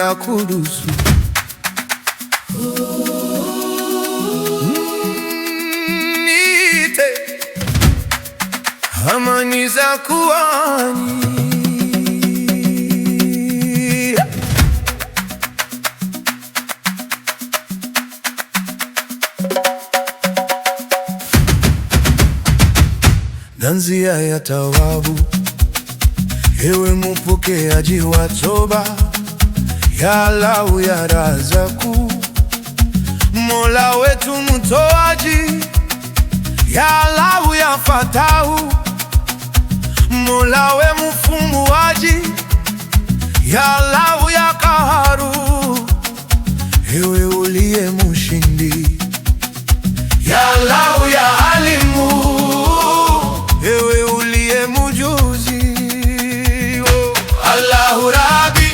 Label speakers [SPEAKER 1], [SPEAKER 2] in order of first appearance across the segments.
[SPEAKER 1] ya kudusu. Niite amani za kuhani, nanzia ya tawabu, ewe mupokeaji wa toba, ya Allahu ya Razaku, Mola wetu mtoaji, ya Allahu ya Fatahu, Mola we mfumbuaji, ya Allahu ya Kaharu, ewe uliye mshindi, ya Allahu ya Alimu, ewe uliye mjuzi. Allahu Rabbi,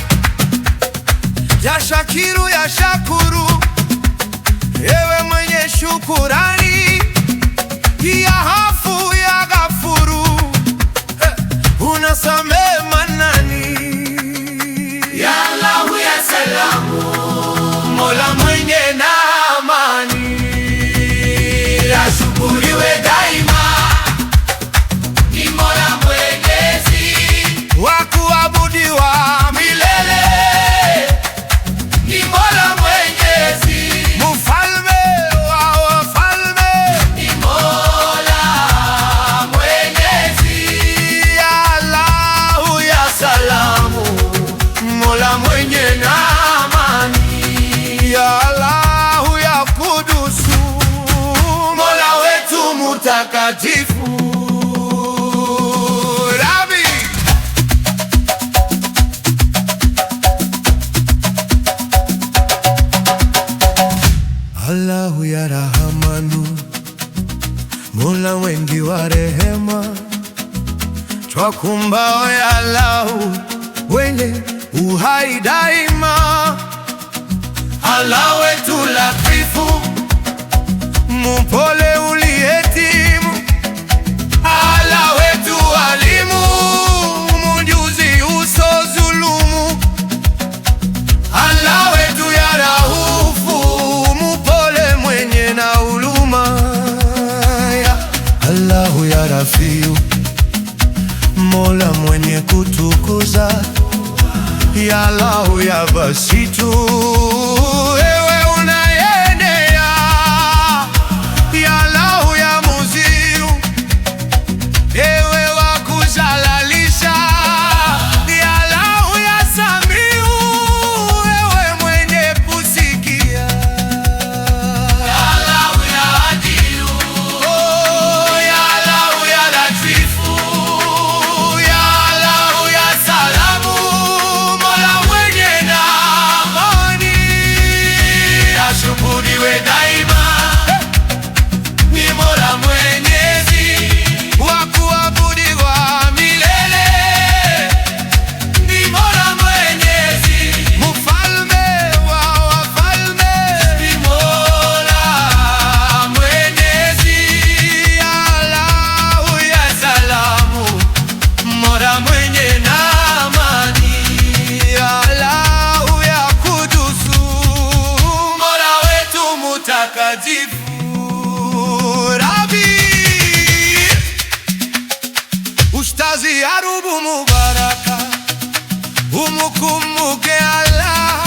[SPEAKER 1] ya Shakiru ya Shakuru, ewe mwenye shukurani, ya Hafu ya Ghafuru, unasamehe manani, ya Allahu ya Salamu, Mola mwenye na amani, ashukuriwe daima, ni Mola mwenyezi wa kuabudiwa milele, ni Mola mwenyezi, mfalme wa wafalme, ni Mola mwenyezi, ya Allahu ya Salamu, Mola mwenye na amani, ya Allahu ya Kudusu, Mola wetu mutakatifu. Allahu ya Rahamanu, Mola wengi wa rehema, twakumbao ya Allahu wenye uhai daima. Allah wetu Latifu, mpole uliyetimu, Allah wetu Alimu, mjuzi uso dhulumu, Allah wetu ya Raufu, mpole mwenye na huruma, ya Allahu ya Rafiu, Mola mwenye kutukuza, ya Allahu ya Basitu, ewe unayenea, ya Allahu ya Muziru, ewe wa kuzalalisha, ya Allahu ya Samiu, ewe mwenye kusikia, ya Allahu ya Adilu, ya Allahu ya Latifu, ya Allahu ya Salamu, Mola mwenye na amani, ashukuriwe daima, ni Mola mwenyezi wa kuabudiwa milele, ni Mola mwenyezi, mfalme wa wafalme, ni Mola mwenyezi, ya Allahu ya Salamu, Mola mwenye na amani, ya Allahu ya Kudusu, Mola wetu mutakatifu. Rabbi, Ustazi Yarubu Mubaraka, umukumbuke Allah.